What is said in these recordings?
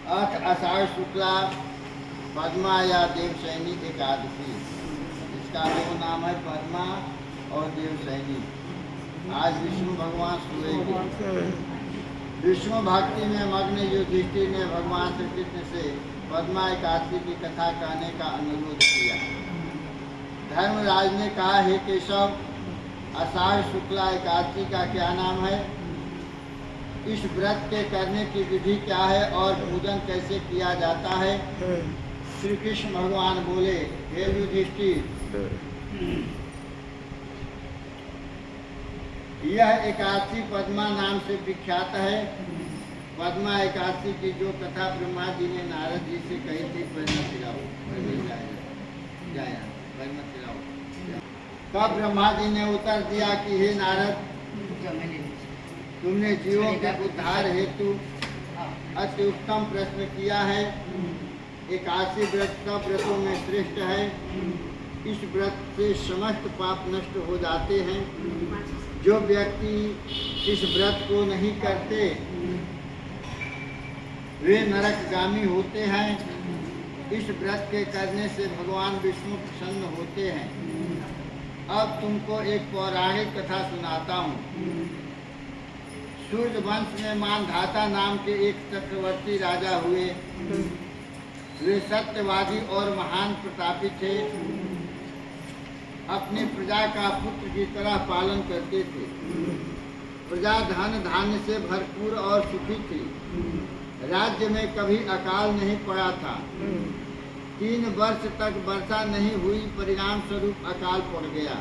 अथ आषाढ़ शुक्ला पद्मा या देवशैनी एकादशी। इसका दो नाम है, पद्मा और देवशैनी। आज विष्णु भगवान सोएंगे। विष्णु भक्ति में मग्न युधिष्ठिर ने भगवान श्री कृष्ण से पद्मा एकादशी की कथा कहने का अनुरोध किया। धर्मराज ने कहा, हे केशव, आषाढ़ शुक्ला एकादशी का क्या नाम है? इस व्रत के करने की विधि क्या है और पूजन कैसे किया जाता है? श्री कृष्ण भगवान बोले, हे युधिष्ठिर, यह एकादशी पद्मा नाम से विख्यात है। पद्मा एकादशी की जो कथा ब्रह्मा जी ने नारद जी से कही थी, तब ब्रह्मा जी ने उत्तर दिया कि हे नारद, तुमने जीवों के उद्धार हेतु अति उत्तम प्रश्न किया है। एकादशी व्रत सब व्रतों में श्रेष्ठ है। इस व्रत से समस्त पाप नष्ट हो जाते हैं। जो व्यक्ति इस व्रत को नहीं करते वे नरकगामी होते हैं। इस व्रत के करने से भगवान विष्णु प्रसन्न होते हैं। अब तुमको एक पौराणिक कथा सुनाता हूँ। सूर्य वंश में मानधाता नाम के एक चक्रवर्ती राजा हुए। वे सत्यवादी और महान प्रतापी थे। अपनी प्रजा का पुत्र की तरह पालन करते थे। प्रजा धन धान्य से भरपूर और सुखी थी। राज्य में कभी अकाल नहीं पड़ा था। 3 वर्ष तक वर्षा नहीं हुई, परिणाम स्वरूप अकाल पड़ गया।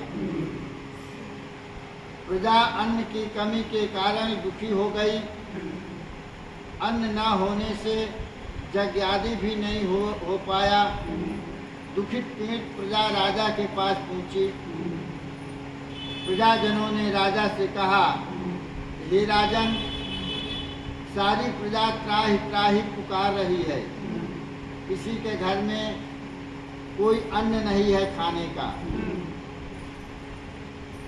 प्रजा अन्न की कमी के कारण दुखी हो गई। अन्न न होने से यज्ञ आदि भी नहीं हो पाया। दुखित पीड़ित प्रजा राजा के पास पहुंची। प्रजाजनों ने राजा से कहा, हे राजन, सारी प्रजा त्राहि त्राहि पुकार रही है। किसी के घर में कोई अन्न नहीं है खाने का।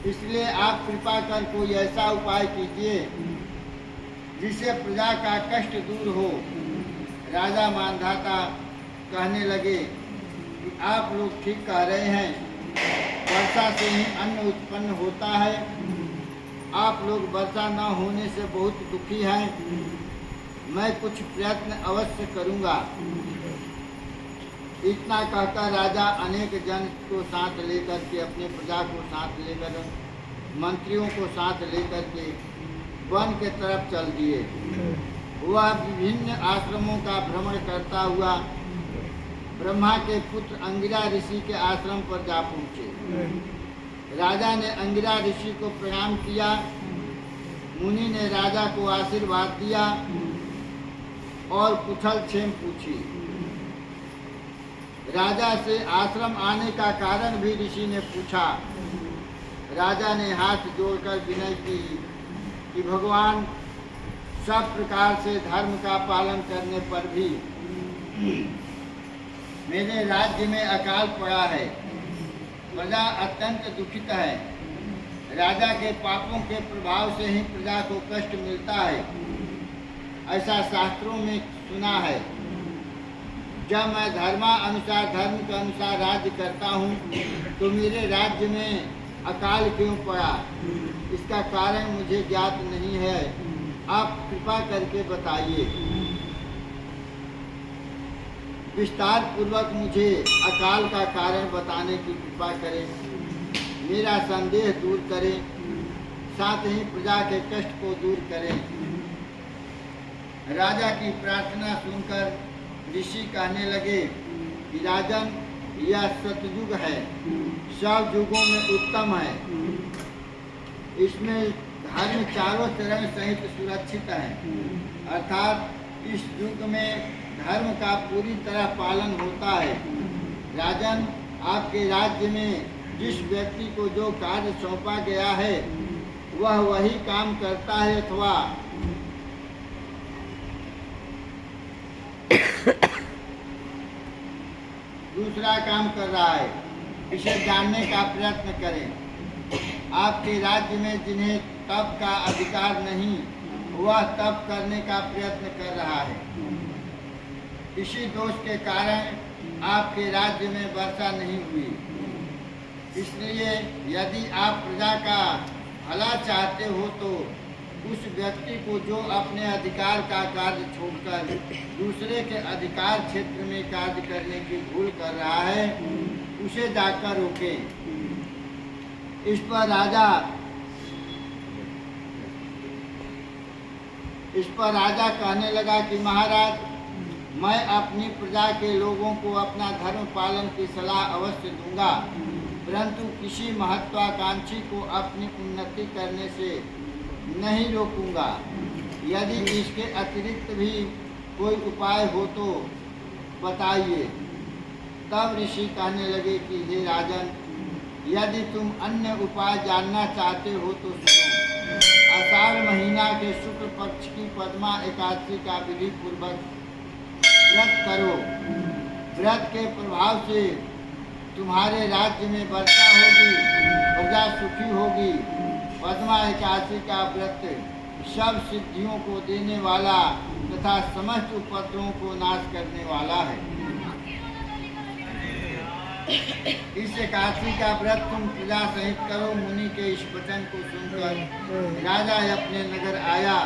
इसलिए आप कृपा कर कोई ऐसा उपाय कीजिए जिससे प्रजा का कष्ट दूर हो। राजा मानधाता कहने लगे कि आप लोग ठीक कह रहे हैं। वर्षा से ही अन्न उत्पन्न होता है। आप लोग वर्षा न होने से बहुत दुखी हैं। मैं कुछ प्रयत्न अवश्य करूंगा। इतना कहकर राजा अनेक जन को साथ लेकर के, अपने प्रजा को साथ लेकर, मंत्रियों को साथ लेकर के वन के तरफ चल दिए। वह विभिन्न आश्रमों का भ्रमण करता हुआ ब्रह्मा के पुत्र अंगिरा ऋषि के आश्रम पर जा पहुँचे। राजा ने अंगिरा ऋषि को प्रणाम किया। मुनि ने राजा को आशीर्वाद दिया और कुशल क्षेम पूछी। राजा से आश्रम आने का कारण भी ऋषि ने पूछा। राजा ने हाथ जोड़कर विनय की कि भगवान, सब प्रकार से धर्म का पालन करने पर भी मेरे राज्य में अकाल पड़ा है। प्रजा अत्यंत दुखित है। राजा के पापों के प्रभाव से ही प्रजा को कष्ट मिलता है, ऐसा शास्त्रों में सुना है। जब मैं धर्म के अनुसार राज्य करता हूँ तो मेरे राज्य में अकाल क्यों पड़ा? इसका कारण मुझे ज्ञात नहीं है। आप कृपा करके बताइए। विस्तार पूर्वक मुझे अकाल का कारण बताने की कृपा करें। मेरा संदेह दूर करें, साथ ही प्रजा के कष्ट को दूर करें। राजा की प्रार्थना सुनकर ऋषि कहने लगे कि राजन, यह सतयुग है, सब युगों में उत्तम है। इसमें धर्म चारों तरह सहित सुरक्षित है। अर्थात इस युग में धर्म का पूरी तरह पालन होता है। राजन, आपके राज्य में जिस व्यक्ति को जो कार्य सौंपा गया है वह वही काम करता है अथवा दूसरा काम कर रहा है, इसे जानने का प्रयत्न करें। आपके राज्य में जिन्हें तप का अधिकार नहीं, वह तप करने का प्रयत्न कर रहा है। इसी दोष के कारण आपके राज्य में वर्षा नहीं हुई। इसलिए यदि आप प्रजा का भला चाहते हो तो उस व्यक्ति को जो अपने अधिकार का कार्य छोड़कर दूसरे के अधिकार क्षेत्र में कार्य करने की भूल कर रहा है, उसे जाकर रोकें। इस पर राजा कहने लगा कि महाराज, मैं अपनी प्रजा के लोगों को अपना धर्म पालन की सलाह अवश्य दूंगा, परंतु किसी महत्वाकांक्षी को अपनी उन्नति करने से नहीं रोकूंगा। यदि इसके अतिरिक्त भी कोई उपाय हो तो बताइए। तब ऋषि कहने लगे कि हे राजन, यदि तुम अन्य उपाय जानना चाहते हो तो सुनो। आषाढ़ महीना के शुक्ल पक्ष की पद्मा एकादशी का विधि पूर्वक व्रत करो। व्रत के प्रभाव से तुम्हारे राज्य में वर्षा होगी, प्रजा सुखी होगी। पद्मा एकादशी का व्रत सब सिद्धियों को देने वाला तथा समस्त उपद्रवों को नाश करने वाला है। इस एकादशी का व्रत तुम प्रजा सहित करो। मुनि के इस वचन को सुनकर राजा अपने नगर आया।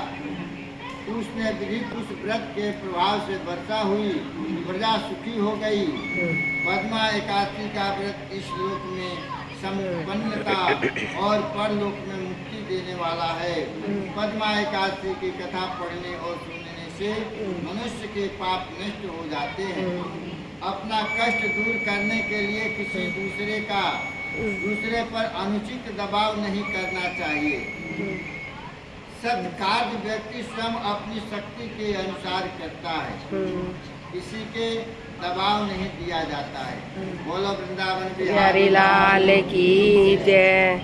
उसने विधित उस व्रत के प्रभाव से वर्षा हुई, प्रजा सुखी हो गई। पद्मा एकादशी का व्रत इस लोक में संपन्नता और परलोक में मुक्ति देने वाला है। पद्मा एकादशी की कथा पढ़ने और सुनने से मनुष्य के पाप नष्ट हो जाते हैं। अपना कष्ट दूर करने के लिए किसी दूसरे पर अनुचित दबाव नहीं करना चाहिए। सत्कार्य व्यक्ति स्वयं अपनी शक्ति के अनुसार करता है, किसी के दबाव नहीं दिया जाता है। बोलो वृंदावन बिहारी लाल की जय।